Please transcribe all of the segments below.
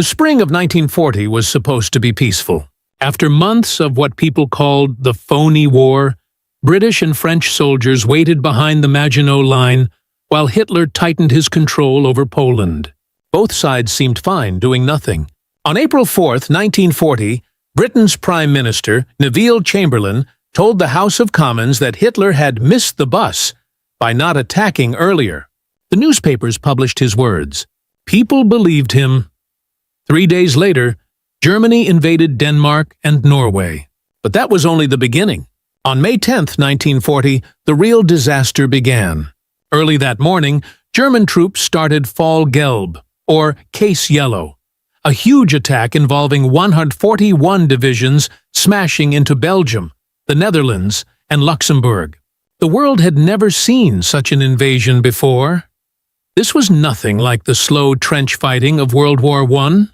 The spring of 1940 was supposed to be peaceful. After months of what people called the phony war, British and French soldiers waited behind the Maginot Line while Hitler tightened his control over Poland. Both sides seemed fine, doing nothing. On April 4, 1940, Britain's Prime Minister, Neville Chamberlain, told the House of Commons that Hitler had missed the bus by not attacking earlier. The newspapers published his words. People believed him. 3 days later, Germany invaded Denmark and Norway. But that was only the beginning. On May 10, 1940, the real disaster began. Early that morning, German troops started Fall Gelb, or Case Yellow, a huge attack involving 141 divisions smashing into Belgium, the Netherlands, and Luxembourg. The world had never seen such an invasion before. This was nothing like the slow trench fighting of World War I.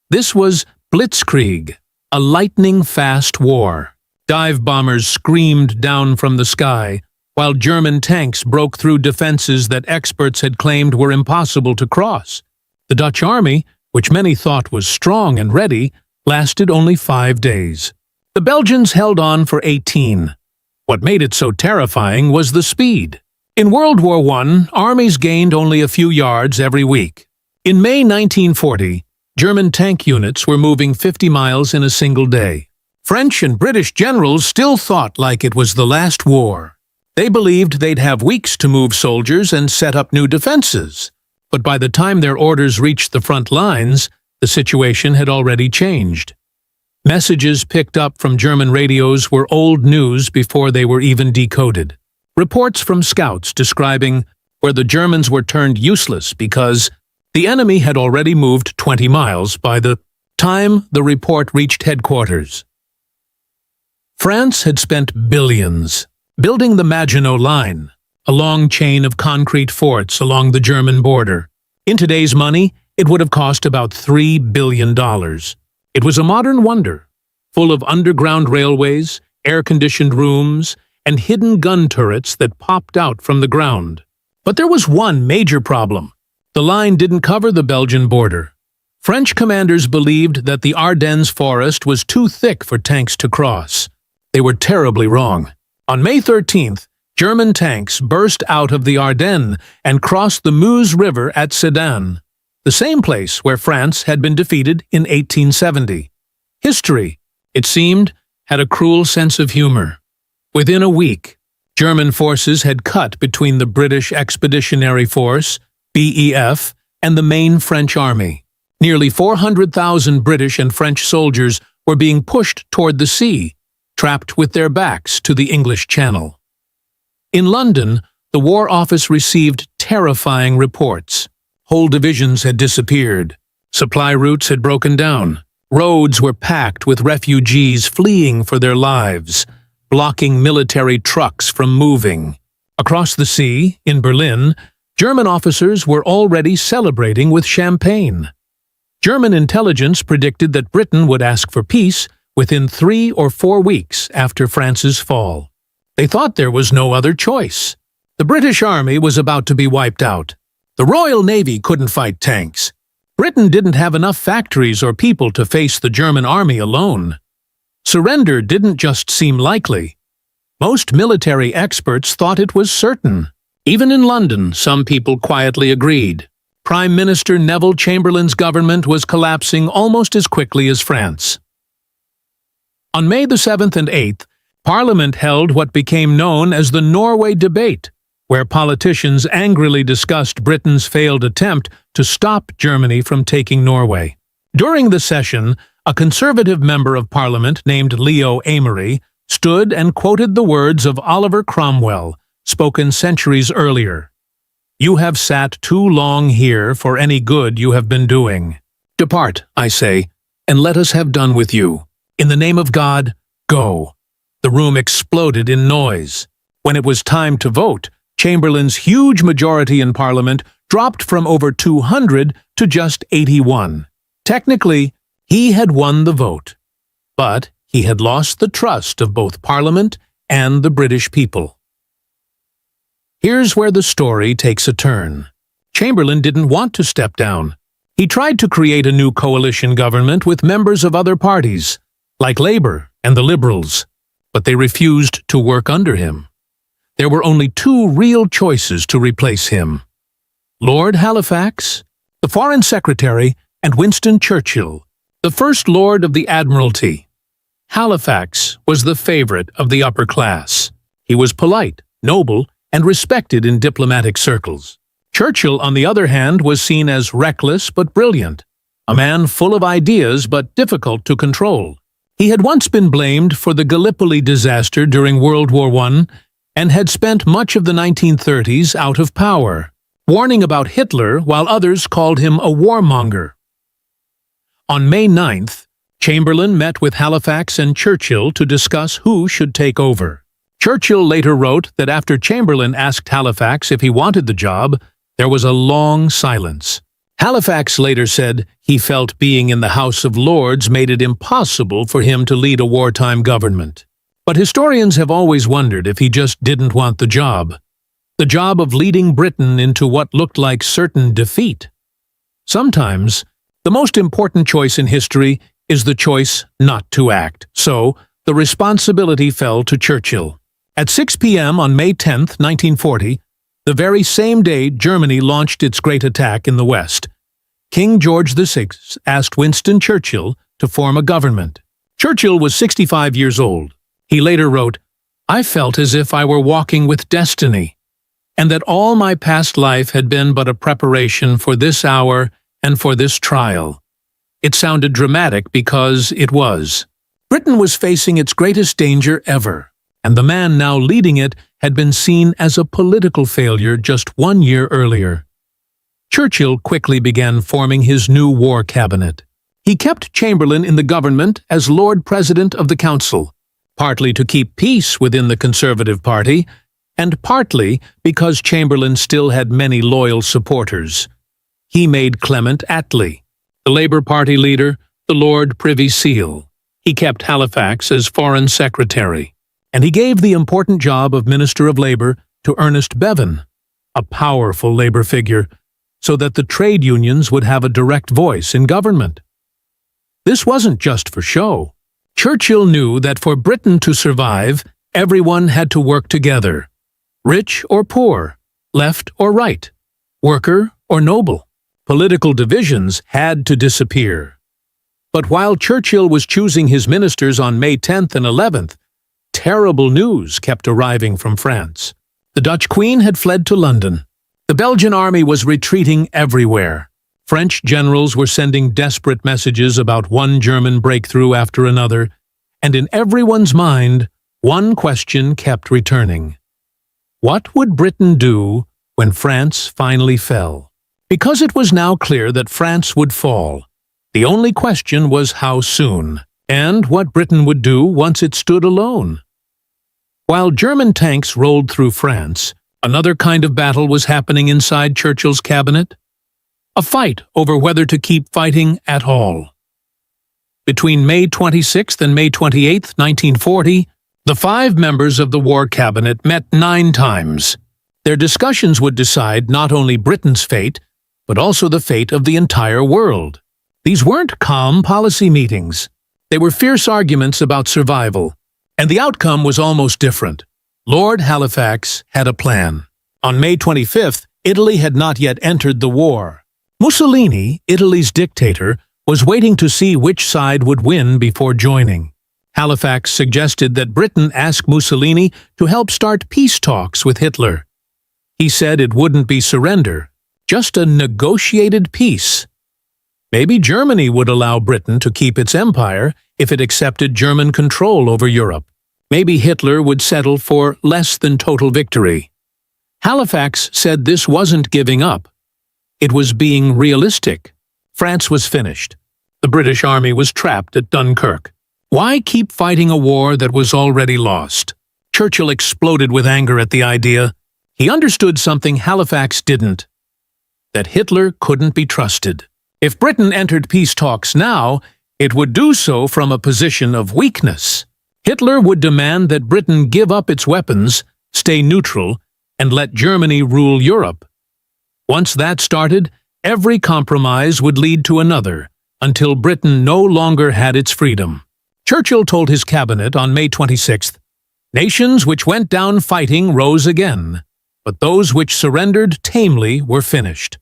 This was Blitzkrieg, a lightning-fast war. Dive bombers screamed down from the sky, while German tanks broke through defenses that experts had claimed were impossible to cross. The Dutch army, which many thought was strong and ready, lasted only 5 days. The Belgians held on for 18. What made it so terrifying was the speed. In World War I, armies gained only a few yards every week. In May 1940, German tank units were moving 50 miles in a single day. French and British generals still thought like it was the last war. They believed they'd have weeks to move soldiers and set up new defenses. But by the time their orders reached the front lines, the situation had already changed. Messages picked up from German radios were old news before they were even decoded. Reports from scouts describing where the Germans were turned useless because the enemy had already moved 20 miles by the time the report reached headquarters. France had spent billions building the Maginot Line, a long chain of concrete forts along the German border. In today's money, it would have cost about $3 billion. It was a modern wonder, full of underground railways, air-conditioned rooms, and hidden gun turrets that popped out from the ground. But there was one major problem. The line didn't cover the Belgian border. French commanders believed that the Ardennes forest was too thick for tanks to cross. They were terribly wrong. On May 13th, German tanks burst out of the Ardennes and crossed the Meuse River at Sedan, the same place where France had been defeated in 1870. History, it seemed, had a cruel sense of humor. Within a week, German forces had cut between the British Expeditionary Force, BEF, and the main French army. Nearly 400,000 British and French soldiers were being pushed toward the sea, trapped with their backs to the English Channel. In London, the War Office received terrifying reports. Whole divisions had disappeared. Supply routes had broken down. Roads were packed with refugees fleeing for their lives, blocking military trucks from moving. Across the sea, in Berlin, German officers were already celebrating with champagne. German intelligence predicted that Britain would ask for peace within 3 or 4 weeks after France's fall. They thought there was no other choice. The British Army was about to be wiped out. The Royal Navy couldn't fight tanks. Britain didn't have enough factories or people to face the German army alone. Surrender didn't just seem likely. Most military experts thought it was certain. Even in London, some people quietly agreed. Prime Minister Neville Chamberlain's government was collapsing almost as quickly as France. On May the 7th and 8th, Parliament held what became known as the Norway Debate, where politicians angrily discussed Britain's failed attempt to stop Germany from taking Norway. During the session, a conservative member of Parliament named Leo Amery stood and quoted the words of Oliver Cromwell, spoken centuries earlier. "You have sat too long here for any good you have been doing. Depart, I say, and let us have done with you. In the name of God, go." The room exploded in noise. When it was time to vote, Chamberlain's huge majority in Parliament dropped from over 200 to just 81. Technically, he had won the vote, but he had lost the trust of both Parliament and the British people. Here's where the story takes a turn. Chamberlain didn't want to step down. He tried to create a new coalition government with members of other parties, like Labour and the Liberals, but they refused to work under him. There were only two real choices to replace him: Lord Halifax, the Foreign Secretary, and Winston Churchill, the First Lord of the Admiralty. Halifax was the favourite of the upper class. He was polite, noble, and respected in diplomatic circles. Churchill, on the other hand, was seen as reckless but brilliant, a man full of ideas but difficult to control. He had once been blamed for the Gallipoli disaster during World War I and had spent much of the 1930s out of power, warning about Hitler while others called him a warmonger. On May 9th, Chamberlain met with Halifax and Churchill to discuss who should take over. Churchill later wrote that after Chamberlain asked Halifax if he wanted the job, there was a long silence. Halifax later said he felt being in the House of Lords made it impossible for him to lead a wartime government. But historians have always wondered if he just didn't want the job of leading Britain into what looked like certain defeat. Sometimes, the most important choice in history is the choice not to act, so the responsibility fell to Churchill. At 6 p.m. on May 10, 1940, the very same day Germany launched its great attack in the West, King George VI asked Winston Churchill to form a government. Churchill was 65 years old. He later wrote, "I felt as if I were walking with destiny, and that all my past life had been but a preparation for this hour and for this trial." It sounded dramatic because it was. Britain was facing its greatest danger ever, and the man now leading it had been seen as a political failure just 1 year earlier. Churchill quickly began forming his new war cabinet. He kept Chamberlain in the government as Lord President of the Council, partly to keep peace within the Conservative Party, and partly because Chamberlain still had many loyal supporters. He made Clement Attlee, the Labour Party leader, the Lord Privy Seal. He kept Halifax as Foreign Secretary, and he gave the important job of Minister of Labour to Ernest Bevin, a powerful Labour figure, so that the trade unions would have a direct voice in government. This wasn't just for show. Churchill knew that for Britain to survive, everyone had to work together. Rich or poor, left or right, worker or noble. Political divisions had to disappear. But while Churchill was choosing his ministers on May 10th and 11th, terrible news kept arriving from France. The Dutch Queen had fled to London. The Belgian army was retreating everywhere. French generals were sending desperate messages about one German breakthrough after another, and in everyone's mind, one question kept returning. What would Britain do when France finally fell? Because it was now clear that France would fall, the only question was how soon, and what Britain would do once it stood alone. While German tanks rolled through France, another kind of battle was happening inside Churchill's cabinet. A fight over whether to keep fighting at all. Between May 26th and May 28th, 1940, the 5 members of the War Cabinet met 9 times. Their discussions would decide not only Britain's fate, but also the fate of the entire world. These weren't calm policy meetings. They were fierce arguments about survival, and the outcome was almost different. Lord Halifax had a plan. On May 25th, Italy had not yet entered the war. Mussolini, Italy's dictator, was waiting to see which side would win before joining. Halifax suggested that Britain ask Mussolini to help start peace talks with Hitler. He said it wouldn't be surrender, just a negotiated peace. Maybe Germany would allow Britain to keep its empire if it accepted German control over Europe. Maybe Hitler would settle for less than total victory. Halifax said this wasn't giving up. It was being realistic. France was finished. The British army was trapped at Dunkirk. Why keep fighting a war that was already lost? Churchill exploded with anger at the idea. He understood something Halifax didn't: that Hitler couldn't be trusted. If Britain entered peace talks now, it would do so from a position of weakness. Hitler would demand that Britain give up its weapons, stay neutral, and let Germany rule Europe. Once that started, every compromise would lead to another, until Britain no longer had its freedom. Churchill told his cabinet on May 26th, "Nations which went down fighting rose again, but those which surrendered tamely were finished."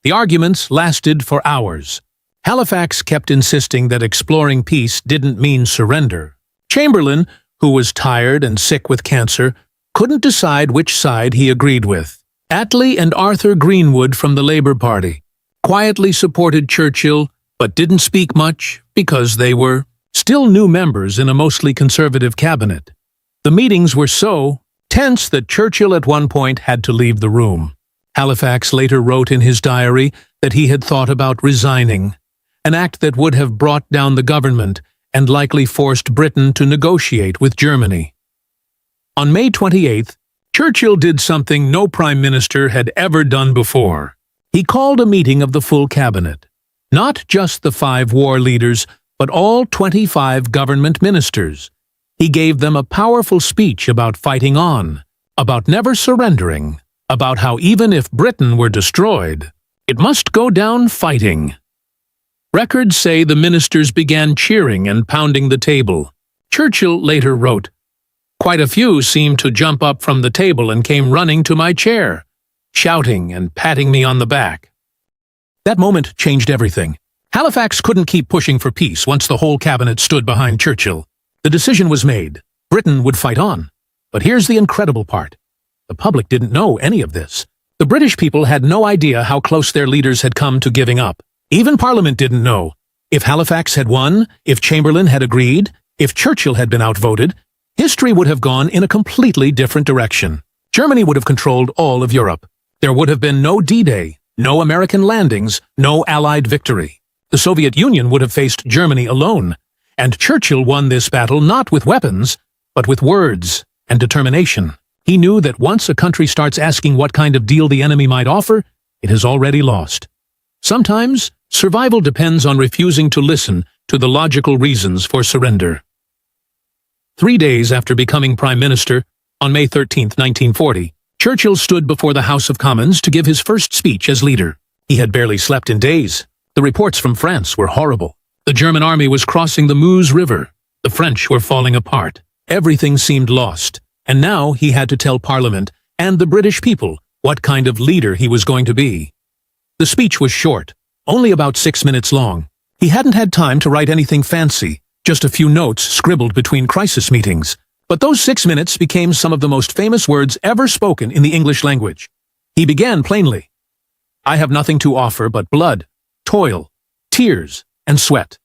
The arguments lasted for hours. Halifax kept insisting that exploring peace didn't mean surrender. Chamberlain, who was tired and sick with cancer, couldn't decide which side he agreed with. Attlee and Arthur Greenwood from the Labour Party quietly supported Churchill, but didn't speak much because they were still new members in a mostly conservative cabinet. The meetings were so tense that Churchill at one point had to leave the room. Halifax later wrote in his diary that he had thought about resigning, an act that would have brought down the government and likely forced Britain to negotiate with Germany. On May 28th, Churchill did something no prime minister had ever done before. He called a meeting of the full cabinet. Not just the 5 war leaders, but all 25 government ministers. He gave them a powerful speech about fighting on, about never surrendering, about how even if Britain were destroyed, it must go down fighting. Records say the ministers began cheering and pounding the table. Churchill later wrote, "Quite a few seemed to jump up from the table and came running to my chair, shouting and patting me on the back." That moment changed everything. Halifax couldn't keep pushing for peace once the whole cabinet stood behind Churchill. The decision was made. Britain would fight on. But here's the incredible part. The public didn't know any of this. The British people had no idea how close their leaders had come to giving up. Even Parliament didn't know. If Halifax had won, if Chamberlain had agreed, if Churchill had been outvoted, history would have gone in a completely different direction. Germany would have controlled all of Europe. There would have been no D-Day, no American landings, no Allied victory. The Soviet Union would have faced Germany alone. And Churchill won this battle not with weapons, but with words and determination. He knew that once a country starts asking what kind of deal the enemy might offer, it has already lost. Sometimes, survival depends on refusing to listen to the logical reasons for surrender. 3 days after becoming Prime Minister, on May 13, 1940, Churchill stood before the House of Commons to give his first speech as leader. He had barely slept in days. The reports from France were horrible. The German army was crossing the Meuse River. The French were falling apart. Everything seemed lost. And now he had to tell Parliament and the British people what kind of leader he was going to be. The speech was short, only about 6 minutes long. He hadn't had time to write anything fancy, just a few notes scribbled between crisis meetings. But those 6 minutes became some of the most famous words ever spoken in the English language. He began plainly, "I have nothing to offer but blood, toil, tears, and sweat.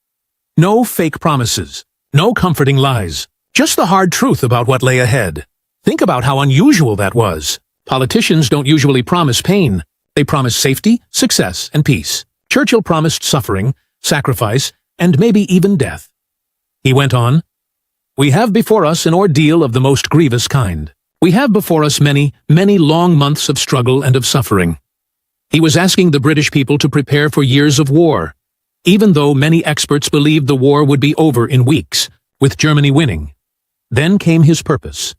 No fake promises, no comforting lies, just the hard truth about what lay ahead." Think about how unusual that was. Politicians don't usually promise pain. They promise safety, success, and peace. Churchill promised suffering, sacrifice, and maybe even death. He went on, "We have before us an ordeal of the most grievous kind. We have before us many, many long months of struggle and of suffering." He was asking the British people to prepare for years of war, even though many experts believed the war would be over in weeks, with Germany winning. Then came his purpose,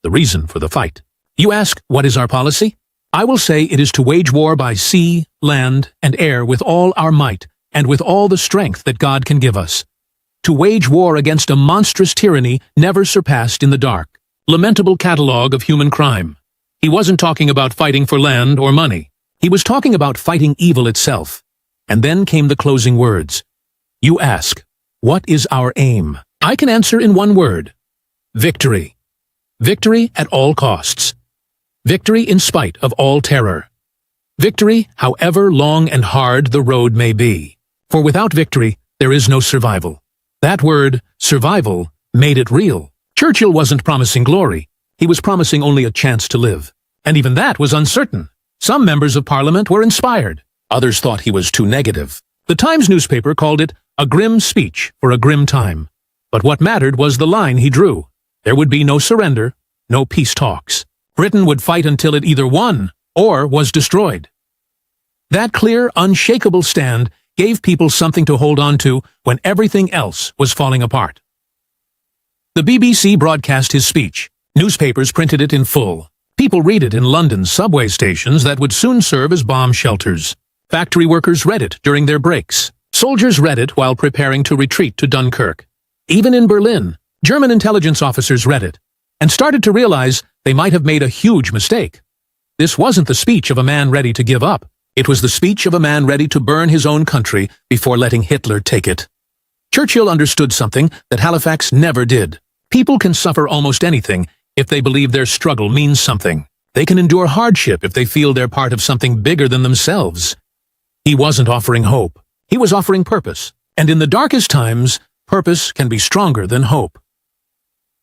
the reason for the fight. You ask, what is our policy? I will say it is to wage war by sea, land, and air with all our might, and with all the strength that God can give us. To wage war against a monstrous tyranny never surpassed in the dark, lamentable catalogue of human crime. He wasn't talking about fighting for land or money. He was talking about fighting evil itself. And then came the closing words. You ask, what is our aim? I can answer in one word. Victory. Victory at all costs. Victory in spite of all terror. Victory, however long and hard the road may be. For without victory, there is no survival. That word, survival, made it real. Churchill wasn't promising glory. He was promising only a chance to live. And even that was uncertain. Some members of Parliament were inspired. Others thought he was too negative. The Times newspaper called it a grim speech for a grim time. But what mattered was the line he drew. There would be no surrender, no peace talks. Britain would fight until it either won or was destroyed. That clear, unshakable stand gave people something to hold on to when everything else was falling apart. The BBC broadcast his speech. Newspapers printed it in full. People read it in London's subway stations that would soon serve as bomb shelters. Factory workers read it during their breaks. Soldiers read it while preparing to retreat to Dunkirk. Even in Berlin, German intelligence officers read it and started to realize they might have made a huge mistake. This wasn't the speech of a man ready to give up. It was the speech of a man ready to burn his own country before letting Hitler take it. Churchill understood something that Halifax never did. People can suffer almost anything if they believe their struggle means something. They can endure hardship if they feel they're part of something bigger than themselves. He wasn't offering hope. He was offering purpose. And in the darkest times, purpose can be stronger than hope.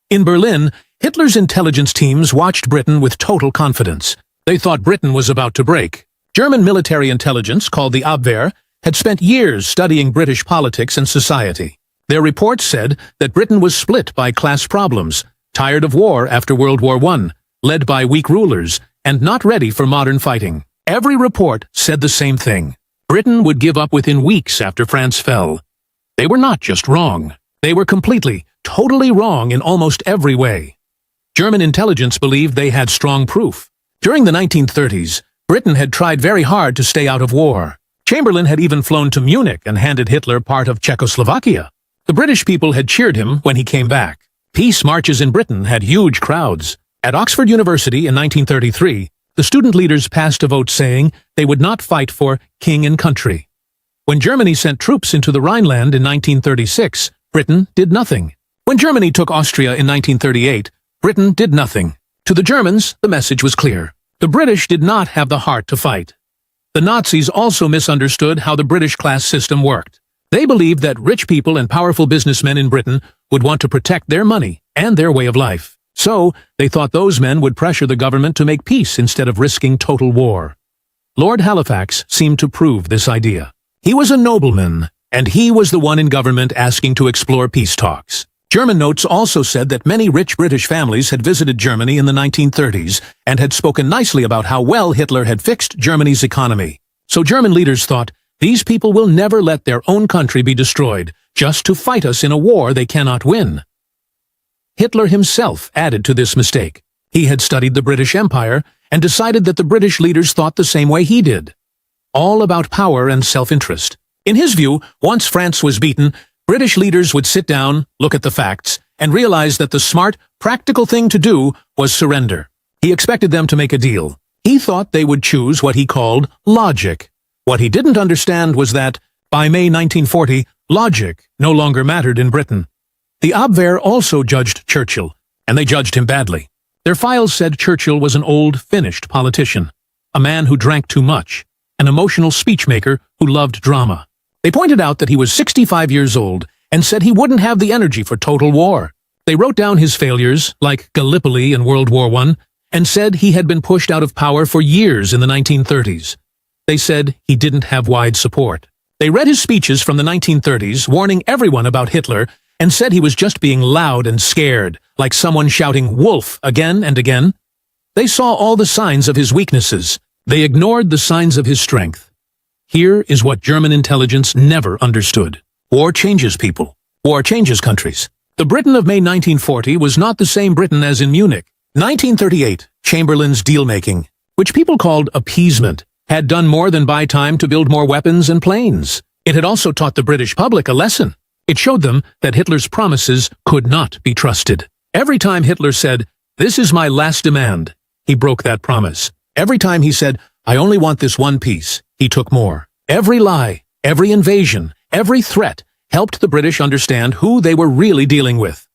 In Berlin, Hitler's intelligence teams watched Britain with total confidence. They thought Britain was about to break. German military intelligence, called the Abwehr, had spent years studying British politics and society. Their reports said that Britain was split by class problems, tired of war after World War I, led by weak rulers, and not ready for modern fighting. Every report said the same thing. Britain would give up within weeks after France fell. They were not just wrong. They were completely, totally wrong in almost every way. German intelligence believed they had strong proof. During the 1930s, Britain had tried very hard to stay out of war. Chamberlain had even flown to Munich and handed Hitler part of Czechoslovakia. The British people had cheered him when he came back. Peace marches in Britain had huge crowds. At Oxford University in 1933, the student leaders passed a vote saying they would not fight for king and country. When Germany sent troops into the Rhineland in 1936, Britain did nothing. When Germany took Austria in 1938, Britain did nothing. To the Germans, the message was clear. The British did not have the heart to fight. The Nazis also misunderstood how the British class system worked. They believed that rich people and powerful businessmen in Britain would want to protect their money and their way of life. So, they thought those men would pressure the government to make peace instead of risking total war. Lord Halifax seemed to prove this idea. He was a nobleman, and he was the one in government asking to explore peace talks. German notes also said that many rich British families had visited Germany in the 1930s and had spoken nicely about how well Hitler had fixed Germany's economy. So German leaders thought, these people will never let their own country be destroyed, just to fight us in a war they cannot win. Hitler himself added to this mistake. He had studied the British Empire and decided that the British leaders thought the same way he did. All about power and self-interest. In his view, once France was beaten, British leaders would sit down, look at the facts, and realize that the smart, practical thing to do was surrender. He expected them to make a deal. He thought they would choose what he called logic. What he didn't understand was that, by May 1940, logic no longer mattered in Britain. The Abwehr also judged Churchill, and they judged him badly. Their files said Churchill was an old, finished politician, a man who drank too much, an emotional speechmaker who loved drama. They pointed out that he was 65 years old and said he wouldn't have the energy for total war. They wrote down his failures, like Gallipoli in World War I, and said he had been pushed out of power for years in the 1930s. They said he didn't have wide support. They read his speeches from the 1930s, warning everyone about Hitler, and said he was just being loud and scared, like someone shouting "Wolf" again and again. They saw all the signs of his weaknesses. They ignored the signs of his strength. Here is what German intelligence never understood. War changes people. War changes countries. The Britain of May 1940 was not the same Britain as in Munich. 1938, Chamberlain's deal-making, which people called appeasement, had done more than buy time to build more weapons and planes. It had also taught the British public a lesson. It showed them that Hitler's promises could not be trusted. Every time Hitler said, "This is my last demand," he broke that promise. Every time he said, "I only want this one piece," he took more. Every lie, every invasion, every threat helped the British understand who they were really dealing with.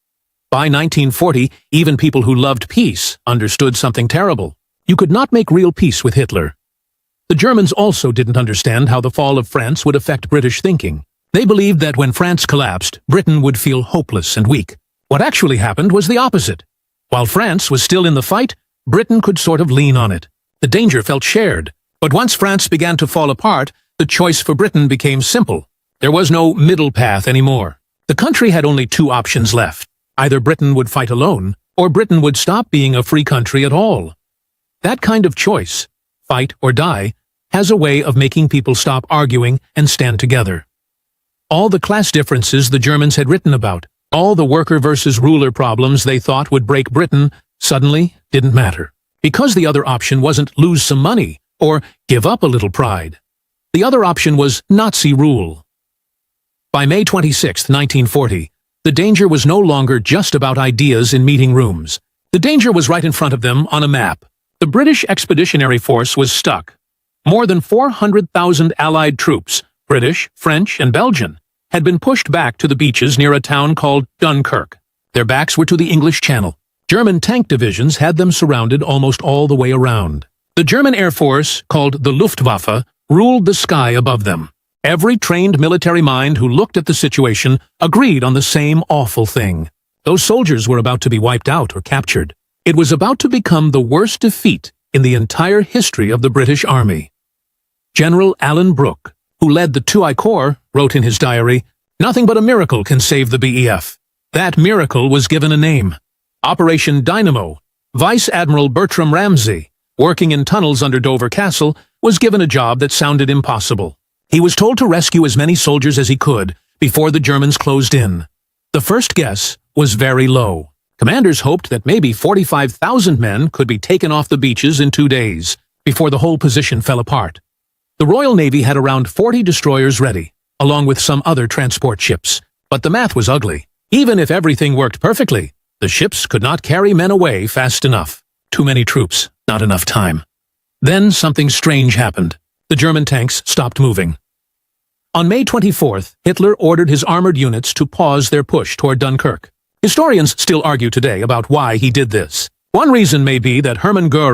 By 1940, even people who loved peace understood something terrible. You could not make real peace with Hitler. The Germans also didn't understand how the fall of France would affect British thinking. They believed that when France collapsed, Britain would feel hopeless and weak. What actually happened was the opposite. While France was still in the fight, Britain could sort of lean on it. The danger felt shared. But once France began to fall apart, the choice for Britain became simple. There was no middle path anymore. The country had only two options left. Either Britain would fight alone, or Britain would stop being a free country at all. That kind of choice, fight or die, has a way of making people stop arguing and stand together. All the class differences the Germans had written about, all the worker versus ruler problems they thought would break Britain, suddenly didn't matter. Because the other option wasn't lose some money or give up a little pride. The other option was Nazi rule. By May 26, 1940, the danger was no longer just about ideas in meeting rooms. The danger was right in front of them on a map. The British Expeditionary Force was stuck. More than 400,000 Allied troops, British, French, and Belgian, had been pushed back to the beaches near a town called Dunkirk. Their backs were to the English Channel. German tank divisions had them surrounded almost all the way around. The German Air Force, called the Luftwaffe, ruled the sky above them. Every trained military mind who looked at the situation agreed on the same awful thing. Those soldiers were about to be wiped out or captured. It was about to become the worst defeat in the entire history of the British Army. General Alan Brooke, who led the 2I Corps, wrote in his diary, "Nothing but a miracle can save the BEF." That miracle was given a name. Operation Dynamo. Vice Admiral Bertram Ramsay, working in tunnels under Dover Castle, was given a job that sounded impossible. He was told to rescue as many soldiers as he could before the Germans closed in. The first guess was very low. Commanders hoped that maybe 45,000 men could be taken off the beaches in 2 days, before the whole position fell apart. The Royal Navy had around 40 destroyers ready, along with some other transport ships. But the math was ugly. Even if everything worked perfectly, the ships could not carry men away fast enough. Too many troops, not enough time. Then something strange happened. The German tanks stopped moving. On May 24th, Hitler ordered his armored units to pause their push toward Dunkirk. Historians still argue today about why he did this. One reason may be that Hermann Göring